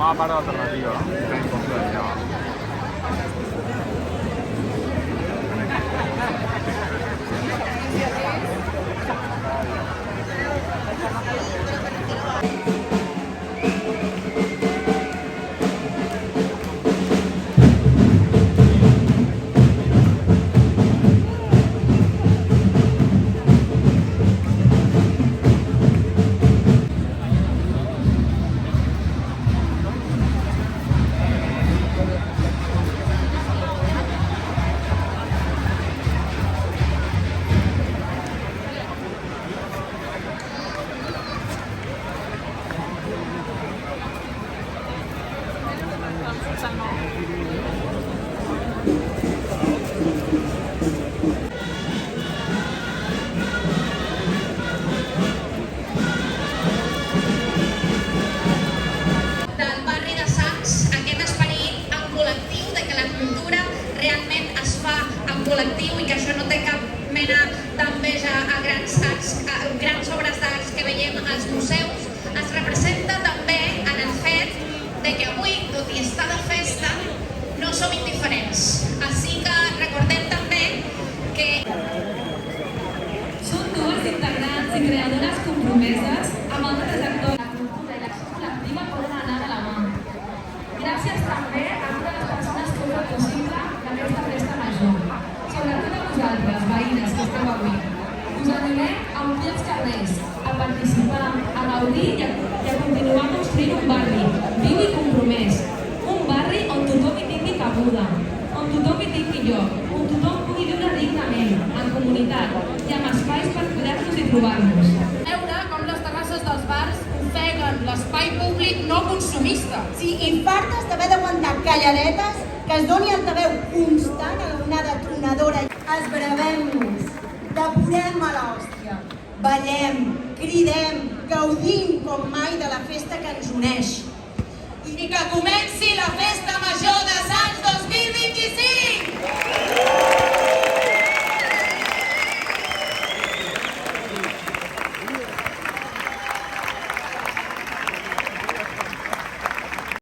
formava part de l'alternativa, que influenciava. col·lectiu i que això no té cap mena d'enveja a grans obres d'art que veiem als museus, es representa també en el fet de que avui, tot i estar de festa, no som indiferents. Així que recordem també que són dues integrants i creadores compromeses amb altres actors. La cultura i l'acció col·lectiva poden anar de la mà. Gràcies també a totes les persones que ho fan possible d'aquesta festa major. Sobretot a vosaltres, veïnes que esteu avui. Us animem a omplir els carrers, a participar, a gaudir i a continuar construint un barri viu i compromès. Un barri on tothom hi tingui cabuda, on tothom hi tingui lloc, on tothom pugui viure dignament, en comunitat i amb espais per poder-nos i trobar-nos. Veure com les terrasses dels bars ofeguen l'espai públic no consumista. Sí, i fartes d'haver d'aguantar calladetes que es doni altaveu constant a l'onada tronadora. Esbravem-nos, depurem a l'hòstia, ballem, cridem, gaudim com mai de la festa que ens uneix. I que comenci la festa major de Sants 2025!